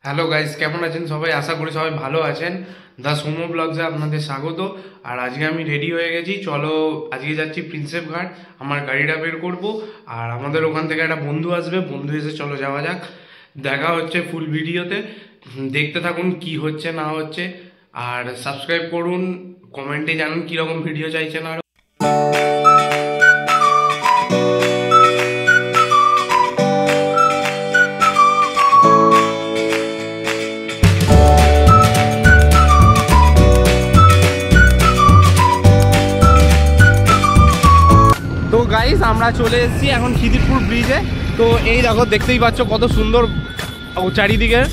Hello guys, কেমন আছেন সবাই? আশা করি সবাই ভালো আছেন। দা সোমো ব্লগসে আপনাদের স্বাগত। আর আজকে আমি রেডি হয়ে গেছি, চলো আজকে যাচ্ছি প্রিন্সেপ ঘাট। আমার গাড়িটা বের করব, আর আমাদের ওখান থেকে একটা বন্ধু আসবে, বন্ধু এসে চলো যাওয়া যাক। দেখা হচ্ছে ফুল ভিডিওতে, দেখতে থাকুন কি হচ্ছে না হচ্ছে। আর সাবস্ক্রাইব করুন, কমেন্টে জানান কীরকম ভিডিও চাইছেন। আর তো গাইস, আমরা চলে এসেছি এখন খিদিরপুর ব্রিজে। তো এই দেখো, দেখতেই পাচ্ছ কত সুন্দর চারিদিকের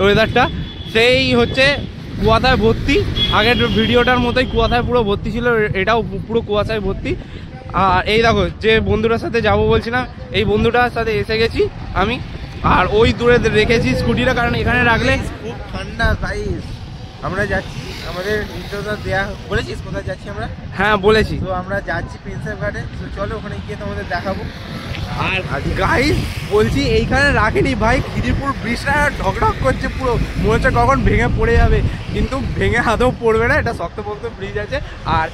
ওয়েদারটা। সেই হচ্ছে কুয়াশায় ভর্তি, আগের ভিডিওটার মতোই কুয়াশায় পুরো ভর্তি ছিল, এটাও পুরো কুয়াশায় ভর্তি। আর এই দেখো, যে বন্ধুটার সাথে যাব বলছিলাম, এই বন্ধুটার সাথে এসে গেছি আমি। আর ওই দূরে রেখেছি স্কুটিটা, কারণ এখানে রাখলে খুব ঠান্ডা গাইস। আমরা যাচ্ছি, আমাদের ইন্টারভিউ দেয়া বলেছিস কোথায় যাচ্ছি আমরা? হ্যাঁ বলেছি। তো আমরা যাচ্ছি প্রিন্সেপ ঘাটে। তো চলো ওখানে গিয়ে তোমাদের দেখাবো। আর গাইস বলছি, এইখানে রাখেনি ভাই, খিদিরপুর ব্রিজটা ঢকঢক করছে, পুরো মনে হচ্ছে কখন ভেঙে পড়ে যাবে, কিন্তু ভেঙে আদৌ পড়বে না, এটা শক্তপোক্ত ব্রিজ আছে। আর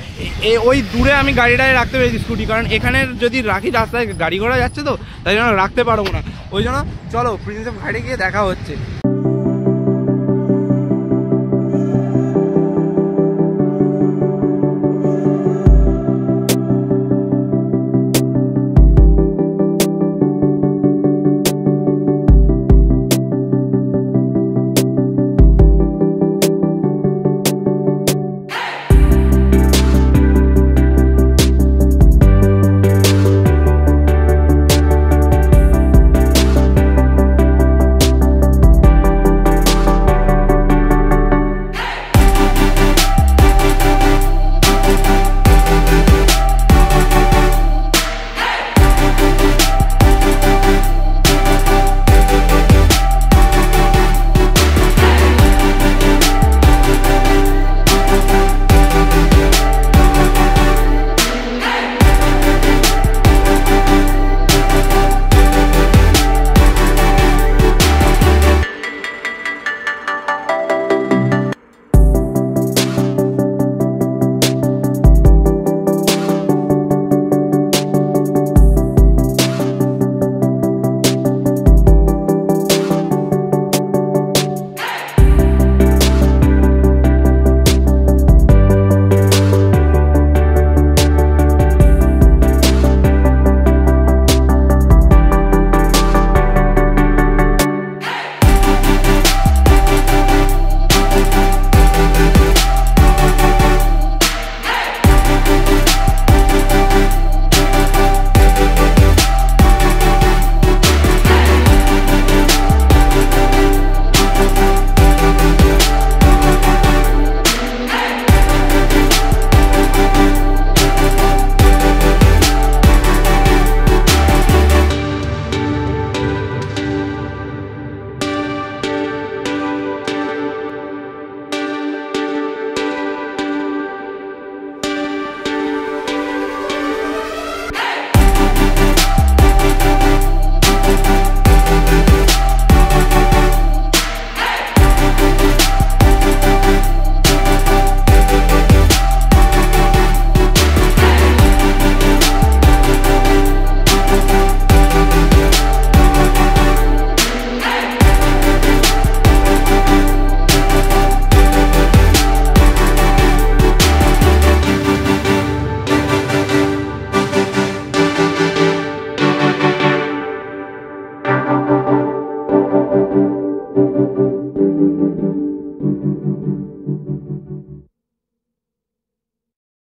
ওই দূরে আমি গাড়িটায় রাখতে পেরেছি স্কুটি, কারণ এখানে যদি রাখি রাস্তায় গাড়ি ঘোড়া যাচ্ছে, তো তাই জন্য রাখতে পারবো না। ওই জন্য চলো প্রিন্সেপ ঘাটে গিয়ে দেখা হচ্ছে।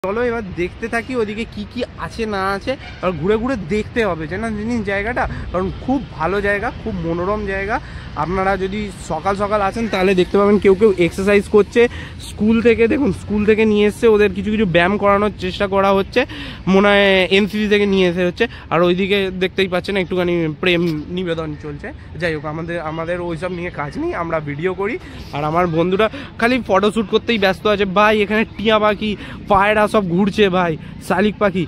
চলো এবার দেখতে থাকি ওদিকে কি কি আছে না আছে, আর ঘুরে ঘুরে দেখতে হবে যে না জিনিস জায়গাটা, কারণ খুব ভালো জায়গা, খুব মনোরম জায়গা। আপনারা যদি সকাল সকাল আসেন তাহলে দেখতে পাবেন কেউ কেউ এক্সারসাইজ করছে স্কুল থেকে। দেখুন, স্কুল থেকে নিয়ে এসছে, ওদের কিছু কিছু ব্যায়াম করানোর চেষ্টা করা হচ্ছে, মনে হয় এনসিসি থেকে নিয়ে এসে হচ্ছে। আর ওইদিকে দেখতেই পাচ্ছেন একটুখানি প্রেম নিবেদন চলছে। যাই হোক, আমাদের ওইসব নিয়ে কাজ নেই, আমরা ভিডিও করি। আর আমার বন্ধুরা খালি ফটোশ্যুট করতেই ব্যস্ত আছে। ভাই এখানে টিয়া পাখি, পায়রা সব ঘুরছে ভাই, শালিক পাখি।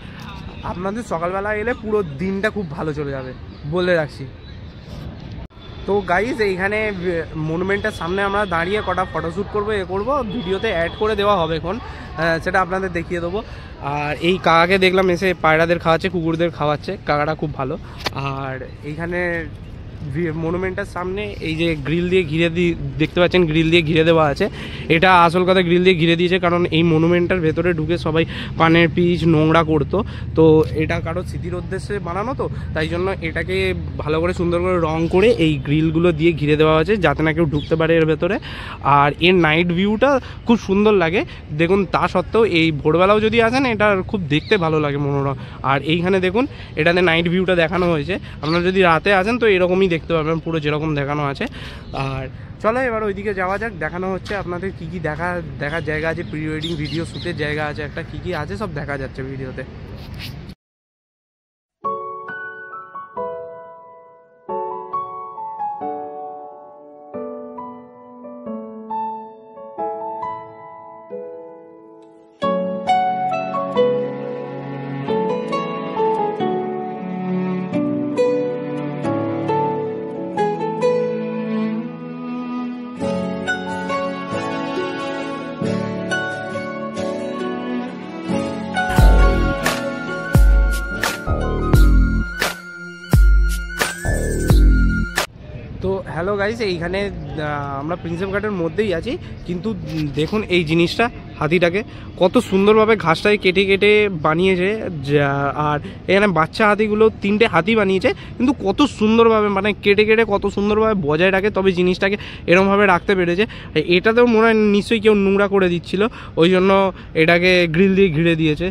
আপনাদের সকালবেলা এলে পুরো দিনটা খুব ভালো চলে যাবে, বলে রাখছি। তো গাইজ এইখানে মনুমেন্টের সামনে আমরা দাঁড়িয়ে কটা ফটোশ্যুট করবো, এ করবো, ভিডিওতে অ্যাড করে দেওয়া হবে এখন, সেটা আপনাদের দেখিয়ে দেবো। আর এই কাকাকে দেখলাম এসে পায়রাদের খাওয়াচ্ছে, কুকুরদের খাওয়াচ্ছে, কাকাটা খুব ভালো। আর এইখানে মনুমেন্টের সামনে এই যে গ্রিল দিয়ে ঘিরে দেখতে পাচ্ছেন, গ্রিল দিয়ে ঘিরে দেওয়া আছে। এটা আসল কথা গ্রিল দিয়ে ঘিরে দিয়েছে কারণ এই মনুমেন্টের ভেতরে ঢুকে সবাই পানের পিচ নোংরা করতো, তো এটা কারো স্মৃতির উদ্দেশ্যে বানানো, তো তাই জন্য এটাকে ভালো করে সুন্দর করে রং করে এই গ্রিলগুলো দিয়ে ঘিরে দেওয়া হয়েছে যাতে না কেউ ঢুকতে পারে এর ভেতরে। আর এর নাইট ভিউটা খুব সুন্দর লাগে দেখুন, তা সত্ত্বেও এই ভোরবেলাও যদি আসেন এটা খুব দেখতে ভালো লাগে, মনোরম। আর এইখানে দেখুন এটাতে নাইট ভিউটা দেখানো হয়েছে, আপনারা যদি রাতে আসেন তো এরকমই দেখতে পাবেন পুরো যেরকম দেখানো আছে। আর চলো এবার ওইদিকে যাওয়া যাক, দেখানো হচ্ছে আপনাদের কী কী দেখার জায়গা আছে, প্রি ওয়েডিং ভিডিও শ্যুটের জায়গা আছে একটা, কী কী আছে সব দেখা যাচ্ছে ভিডিওতে। তো হ্যালো গাইস, এইখানে আমরা প্রিন্সেপ ঘাটের মধ্যেই আছি, কিন্তু দেখুন এই জিনিসটা, হাতিটাকে কত সুন্দরভাবে ঘাসটাকে কেটে কেটে বানিয়েছে। আর এখানে বাচ্চা হাতিগুলো 3টে হাতি বানিয়েছে, কিন্তু কত সুন্দরভাবে মানে কেটে কেটে কত সুন্দরভাবে বজায় রাখে, তবে জিনিসটাকে এরমভাবে রাখতে পেরেছে। এটাতেও মনে হয় নিশ্চয়ই কেউ নোংরা করে দিচ্ছিল, ওই জন্য এটাকে গ্রিল দিয়ে ঘিরে দিয়েছে।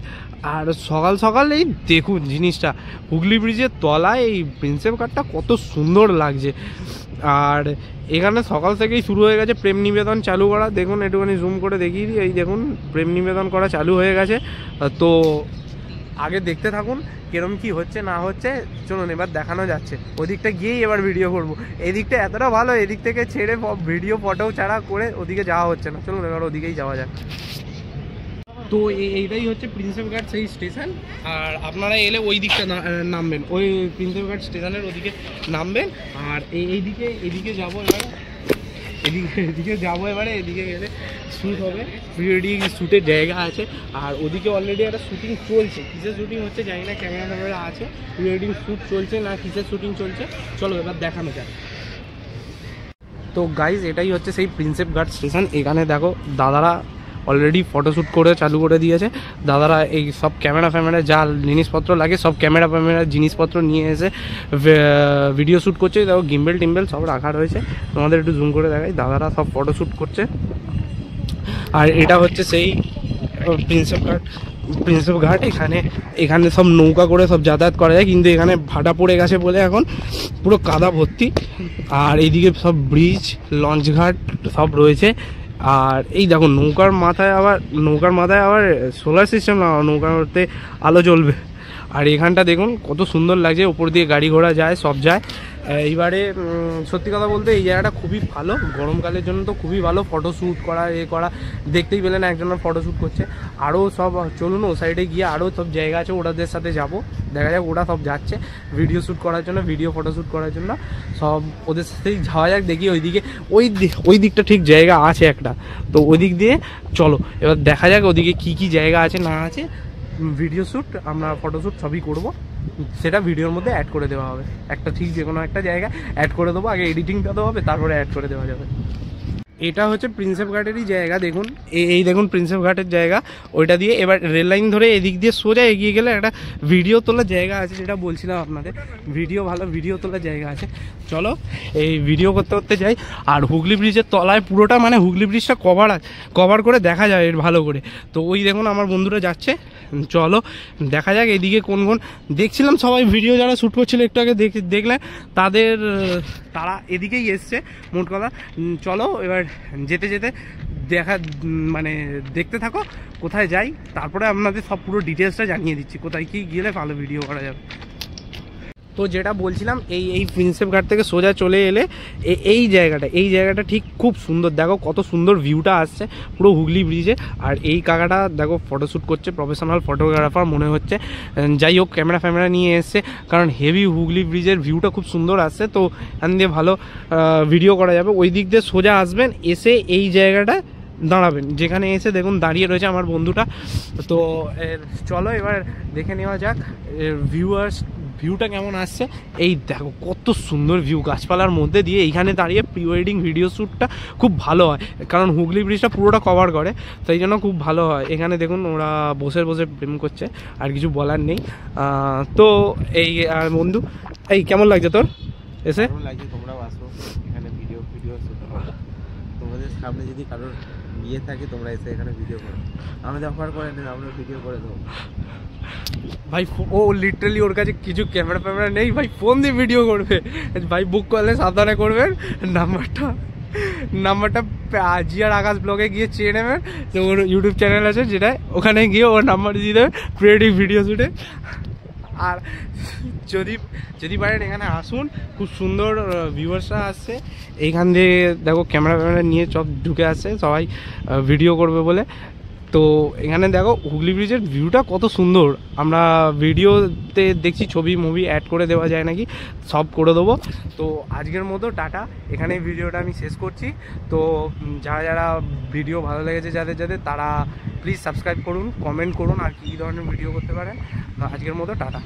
আর সকাল সকাল এই দেখুন জিনিসটা, হুগলি ব্রিজের তলায় এই প্রিন্সেপ ঘাটটা কত সুন্দর লাগছে। আর এখানে সকাল থেকেই শুরু হয়ে গেছে প্রেম নিবেদন চালু করা, দেখুন একটুখানি জুম করে দেখিয়ে দিই, এই দেখুন প্রেম নিবেদন করা চালু হয়ে গেছে। তো আগে দেখতে থাকুন কিরম কি হচ্ছে না হচ্ছে, চলুন এবার দেখানো যাচ্ছে। ওদিকটা গিয়েই এবার ভিডিও করবো, এদিকটা এতটা ভালো, এদিক থেকে ছেড়ে ভিডিও ফটো ছাড়া করে ওদিকে যাওয়া হচ্ছে না, চলুন এবার ওদিকেই যাওয়া যাক। তো এইটাই হচ্ছে প্রিন্সেপ ঘাট সেই স্টেশন, আর আপনারা এলে ওই দিকটা নামবেন, ওই প্রিন্সেপ ঘাট স্টেশনের ওদিকে নামবেন। আর এদিকে যাবো এবার, এদিকে যাবো এবারে, এদিকে গেলে শ্যুট হবে, প্রি ওয়েডিং শ্যুটের জায়গা আছে। আর ওদিকে অলরেডি একটা শ্যুটিং চলছে, কিসের শ্যুটিং হচ্ছে জানি না, ক্যামেরা আছে, প্রি ওয়েডিং শ্যুট চলছে না কিসের শ্যুটিং চলছে, চলো এবার দেখানো যাক। তো গাইজ এটাই হচ্ছে সেই প্রিন্সেপ ঘাট স্টেশন, এখানে দেখো দাদারা অলরেডি ফটোশ্যুট করে চালু করে দিয়েছে। দাদারা এই সব ক্যামেরা যা জিনিসপত্র লাগে সব ক্যামেরা জিনিসপত্র নিয়ে এসে ভিডিও শ্যুট করছে। দেখো গিম্বেল টিম্বেল সব রাখা রয়েছে, তোমাদের একটু জুম করে দেখাই, দাদারা সব ফটোশ্যুট করছে। আর এটা হচ্ছে সেই প্রিন্সেপ ঘাট, এখানে সব নৌকা করে সব যাতায়াত করা যায়, কিন্তু এখানে ভাটা পড়ে গেছে বলে এখন পুরো কাদা ভর্তি। আর এইদিকে সব ব্রিজ লঞ্চ ঘাট সব রয়েছে। আর এই দেখো নৌকার মাথায় আবার সোলার সিস্টেম না, নৌকাতে আলো জ্বলবে। আর এখানটা দেখুন কত সুন্দর লাগছে, ওপর দিয়ে গাড়ি ঘোড়া যায়, সব যায়। এইবারে সত্যি কথা বলতে এই জায়গাটা খুবই ভালো, গরমকালের জন্য তো খুবই ভালো, ফটোশ্যুট করা করা, দেখতেই পেলেন একজনের ফটোশ্যুট করছে। আরও সব চলুন ও সাইডে গিয়ে আরও সব জায়গা আছে, ওদের সাথে যাব, দেখা যাক ওরা সব যাচ্ছে ভিডিও শ্যুট করার জন্য, ফটোশ্যুট করার জন্য, সব ওদের সাথেই যাওয়া যাক। দেখি ওইদিকে ওই দিকটা ঠিক জায়গা আছে একটা, তো ওই দিক দিয়ে চলো এবার দেখা যাক ওদিকে কি জায়গা আছে না আছে। ভিডিও শ্যুট আমরা ফটোশ্যুট সবই করব, সেটা ভিডিওর মধ্যে অ্যাড করে দেওয়া হবে, একটা ঠিক যে কোনো একটা জায়গায় অ্যাড করে দেবো, আগে এডিটিংটা দেওয়া হবে তারপরে অ্যাড করে দেওয়া যাবে। এটা হচ্ছে প্রিন্সেপ ঘাটেরই জায়গা, দেখুন এই দেখুন প্রিন্সেপ ঘাটের জায়গা, ওইটা দিয়ে এবার রেল লাইন ধরে এদিক দিয়ে সোজা এগিয়ে গেলে একটা ভিডিও তোলার জায়গা আছে, যেটা বলছিলাম আপনাদের, ভালো ভিডিও তোলার জায়গা আছে। চলো এই ভিডিও করতে যাই। আর হুগলি ব্রিজের তলায় পুরোটা মানে হুগলি ব্রিজটা কভার করে দেখা যায় এর ভালো করে। তো ওই দেখুন আমার বন্ধুরা যাচ্ছে, চলো দেখা যাক এদিকে কোন দেখছিলাম সবাই ভিডিও যারা শ্যুট করছিল একটু আগে দেখলেন, তারা এদিকেই এসছে মোট কথা। চলো এবার যেতে দেখতে থাকো কোথায় যাই, তারপরে আপনাদের সব পুরো ডিটেলসটা জানিয়ে দিচ্ছি কোথায় কি গেলে ভালো ভিডিও করা যাবে। তো যেটা বলছিলাম, এই প্রিন্সেপ ঘাট থেকে সোজা চলে এলে এই জায়গাটা ঠিক খুব সুন্দর। দেখো কত সুন্দর ভিউটা আসছে পুরো হুগলি ব্রিজে। আর এই কাকাটা দেখো ফটোশ্যুট করছে, প্রফেশনাল ফটোগ্রাফার মনে হচ্ছে। যাই হোক, ক্যামেরা নিয়ে এসছে, কারণ হেভি হুগলি ব্রিজের ভিউটা খুব সুন্দর আসছে। তো এখান দিয়ে ভালো ভিডিও করা যাবে। ওই দিক দিয়ে সোজা আসবেন, এসে এই জায়গাটা দাঁড়াবেন, যেখানে এসে দেখুন দাঁড়িয়ে রয়েছে আমার বন্ধুটা। তো চলো এবার দেখে নেওয়া যাক ভিউটা কেমন আসছে। এই দেখো কত সুন্দর ভিউ, গাছপালার মধ্যে দিয়ে এইখানে দাঁড়িয়ে প্রি ওয়েডিং ভিডিও শ্যুটটা খুব ভালো হয়, কারণ হুগলি ব্রিজটা পুরোটা কভার করে, তাই জন্য খুব ভালো হয়। এখানে দেখুন ওরা বসে প্রেম করছে, আর কিছু বলার নেই। তো এই আর বন্ধু, এই কেমন লাগছে তোর এসে? কেমন লাগছে? তোমরাও আসো এখানে ভিডিও শ্যুট করো। তোমাদের সামনে যদি কারোর বিয়ে থাকে তোমরা এসে এখানে ভিডিও করো, আমাদের অফার করে নেন, আমরা ভিডিও করে দেবো। ভাই ও লিটারালি ওর কাছে কিছু ক্যামেরা নেই ভাই, ফোন দিয়ে ভিডিও করবে ভাই। বুক করলে সাবধানে করবেন। নাম্বারটা জিয়ার আকাশ ব্লগে গিয়ে চেয়ে নেবেন, তো ওর ইউটিউব চ্যানেল আছে যেটা, ওখানে গিয়ে ওর নাম্বার দিয়ে দেবে প্রি ওয়েডিং ভিডিও শ্যুটে। আর যদি পারেন এখানে আসুন, খুব সুন্দর ভিউয়ার্সরা আসছে এইখান দিয়ে। দেখো ক্যামেরা নিয়ে সব ঢুকে আসছে সবাই ভিডিও করবে বলে। তো এখানে দেখো হুগলি ব্রিজের ভিউটা কত সুন্দর। আমরা ভিডিওতে দেখছি ছবি মুভি অ্যাড করে দেওয়া যায় নাকি, সব করে দেবো। তো আজকের মতো টাটা, এখানে ভিডিওটা আমি শেষ করছি। তো যারা ভিডিও ভালো লেগেছে যাদের তারা প্লিজ সাবস্ক্রাইব করুন, কমেন্ট করুন আর কী ধরনের ভিডিও করতে পারেন। আজকের মতো টাটা।